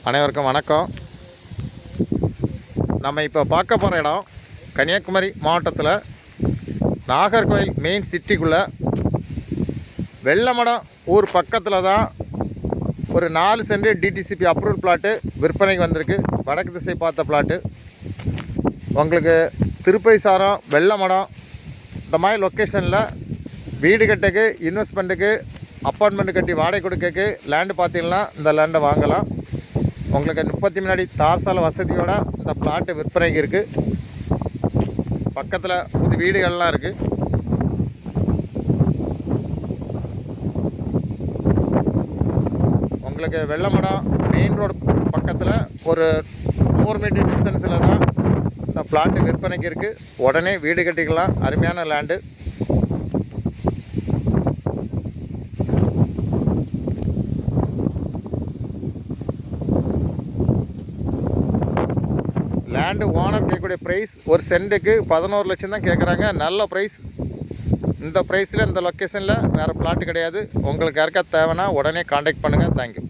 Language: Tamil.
அனைவருக்கும் வணக்கம். நம்ம இப்போ பார்க்க போகிற இடம் கன்னியாகுமரி மாவட்டத்தில் நாகர்கோவில் மெயின் சிட்டிக்குள்ளே வெள்ளமடம் ஊர் பக்கத்தில் தான் ஒரு 4 சென்ட் டிடிசிபி அப்ரூவல் பிளாட்டு விற்பனைக்கு வந்திருக்கு. வடக்கு திசை பார்த்த பிளாட்டு. உங்களுக்கு திருப்பைசாரம், வெள்ளமடம் இந்த மாதிரி லொக்கேஷனில் வீடு கட்டுக்கு, இன்வெஸ்ட்மெண்ட்டுக்கு, அப்பார்ட்மெண்ட் கட்டி வாடகை கொடுக்கக்கு லேண்டு பார்த்தீங்கன்னா இந்த லேண்டை வாங்கலாம். உங்களுக்கு 30 அடி தார்சால வசதியோட இந்த பிளாட்டு விற்பனைக்கு இருக்குது. பக்கத்தில் புது வீடுகள்லாம் இருக்குது. உங்களுக்கு வெள்ளமடம் மெயின் ரோடு பக்கத்தில் ஒரு 100 மீட்டர் டிஸ்டன்ஸில் தான் இந்த பிளாட்டு விற்பனைக்கு இருக்குது. உடனே வீடு கட்டிக்கலாம். அருமையான லேண்டு. லேண்டு ஓனர் கேட்கக்கூடிய ப்ரைஸ் ஒரு சென்ட்டுக்கு 11 லட்சம் தான் கேட்குறாங்க. நல்ல ப்ரைஸ். இந்த ப்ரைஸில் இந்த லொக்கேஷனில் வேறு பிளாட்டு கிடையாது. உங்களுக்கு யாருக்கா தேவைன்னா உடனே காண்டாக்ட் பண்ணுங்கள். தேங்க்யூ.